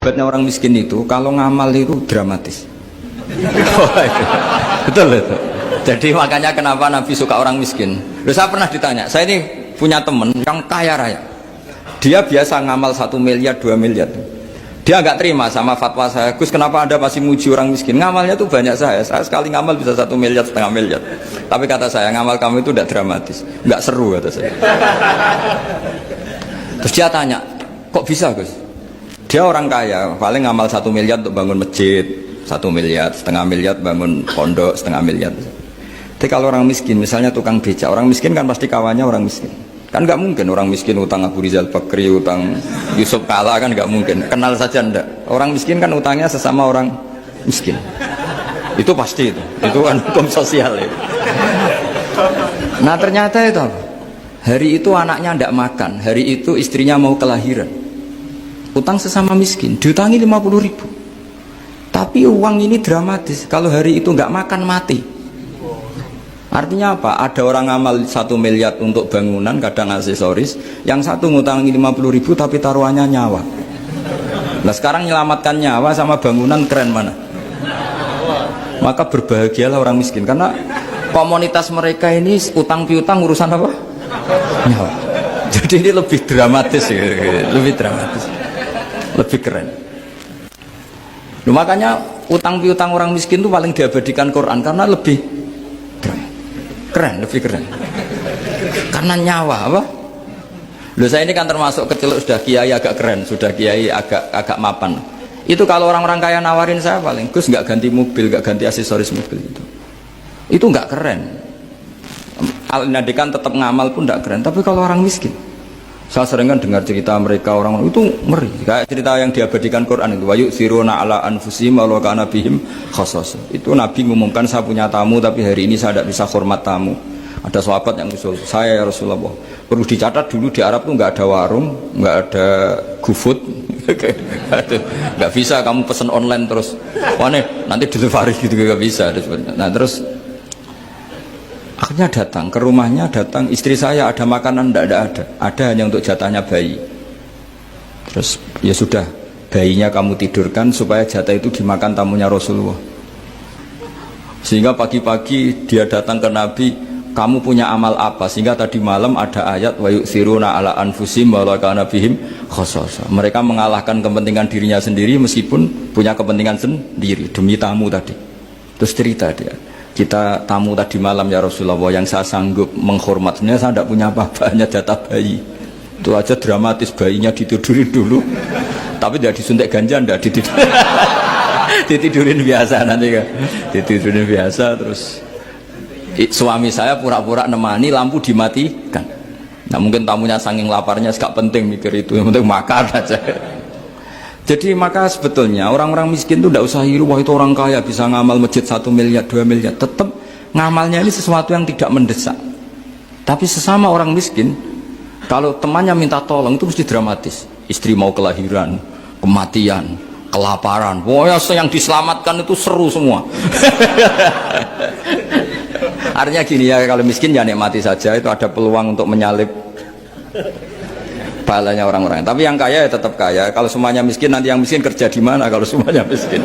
Hebatnya orang miskin itu kalau ngamal itu dramatis. Betul itu. Jadi makanya kenapa Nabi suka orang miskin. Loh, saya pernah ditanya, saya ini punya teman yang kaya raya. Dia biasa ngamal 1 miliar, 2 miliar. Dia nggak terima sama fatwa saya, Gus kenapa Anda masih muji orang miskin? Ngamalnya tuh banyak saya sekali ngamal bisa 1 miliar, setengah miliar. Tapi kata saya, ngamal kamu itu tidak dramatis, nggak seru kata saya. Terus dia tanya, kok bisa Gus? Dia orang kaya, paling ngamal 1 miliar untuk bangun masjid, 1 miliar, setengah miliar bangun pondok, setengah miliar. Tapi kalau orang miskin, misalnya tukang becak, orang miskin kan pasti kawannya orang miskin. Kan nggak mungkin orang miskin utang Abu Rizal Bakri, utang Yusuf Kala, kan nggak mungkin. Kenal saja ndak. Orang miskin kan utangnya sesama orang miskin. Itu pasti itu kan hukum sosial itu. Nah ternyata itu hari itu anaknya ndak makan, hari itu istrinya mau kelahiran. Utang sesama miskin, diutangi 50.000. Tapi uang ini dramatis. Kalau hari itu nggak makan mati. Artinya apa? Ada orang amal 1 miliar untuk bangunan, kadang aksesoris, yang satu ngutangi 50.000 tapi taruhannya nyawa. Nah sekarang menyelamatkan nyawa sama bangunan keren mana? Maka berbahagialah orang miskin karena komunitas mereka ini utang piutang urusan apa? Nyawa. Jadi ini lebih dramatis, lebih dramatis, lebih keren. Nah, makanya utang piutang orang miskin itu paling diabadikan Quran karena lebih keren, lebih keren karena nyawa apa? Loh saya ini kan termasuk kecil sudah kiai agak keren, sudah kiai agak mapan. Itu kalau orang-orang kaya nawarin saya paling Gus nggak ganti mobil, nggak ganti aksesoris mobil itu nggak keren. Al-Nadikan tetap ngamal pun nggak keren. Tapi kalau orang miskin, saya sering kan dengar cerita mereka orang itu ngeri. Kayak cerita yang diabadikan Quran itu, wa yu'thiruna ala anfusihim walau kana bihim khassasah. Itu Nabi mengumumkan saya punya tamu tapi hari ini saya tidak bisa hormat tamu. Ada sahabat yang usul, saya ya Rasulullah. Perlu dicatat dulu di Arab tuh nggak ada warung, nggak ada GoFood, nggak bisa kamu pesen online terus. Wah nih, nanti delivery gitu nggak bisa. Nah terus akhirnya datang ke rumahnya, datang istri saya ada makanan tidak ada hanya untuk jatahnya bayi. Terus ya sudah, bayinya kamu tidurkan supaya jatah itu dimakan tamunya Rasulullah. Sehingga pagi-pagi dia datang ke Nabi, kamu punya amal apa? Sehingga tadi malam ada ayat wa yu'thiruna ala anfusihim walau kana bihim khassasah. Mereka mengalahkan kepentingan dirinya sendiri meskipun punya kepentingan sendiri demi tamu tadi. Terus cerita dia, kita tamu tadi malam ya Rasulullah, yang saya sanggup menghormat, sebenarnya saya tidak punya apa-apa, hanya jatah bayi. Itu aja dramatis, bayinya ditidurin dulu tapi tidak disuntik ganja, tidak ditidurin biasa nanti kan, ditidurin biasa. Terus suami saya pura-pura nemani, lampu dimatikan. Nah mungkin tamunya saking laparnya gak penting mikir itu, yang penting makan aja. Jadi maka sebetulnya orang-orang miskin itu tidak usah hiru, wah itu orang kaya bisa ngamal masjid 1 miliar, 2 miliar. Tetap ngamalnya ini sesuatu yang tidak mendesak. Tapi sesama orang miskin, kalau temannya minta tolong itu mesti dramatis. Istri mau kelahiran, kematian, kelaparan. Wah yang diselamatkan itu seru semua. Artinya gini ya, kalau miskin ya nikmati saja, itu ada peluang untuk menyalip pahalanya orang-orang. Tapi yang kaya ya tetap kaya. Kalau semuanya miskin, nanti yang miskin kerja di mana kalau semuanya miskin?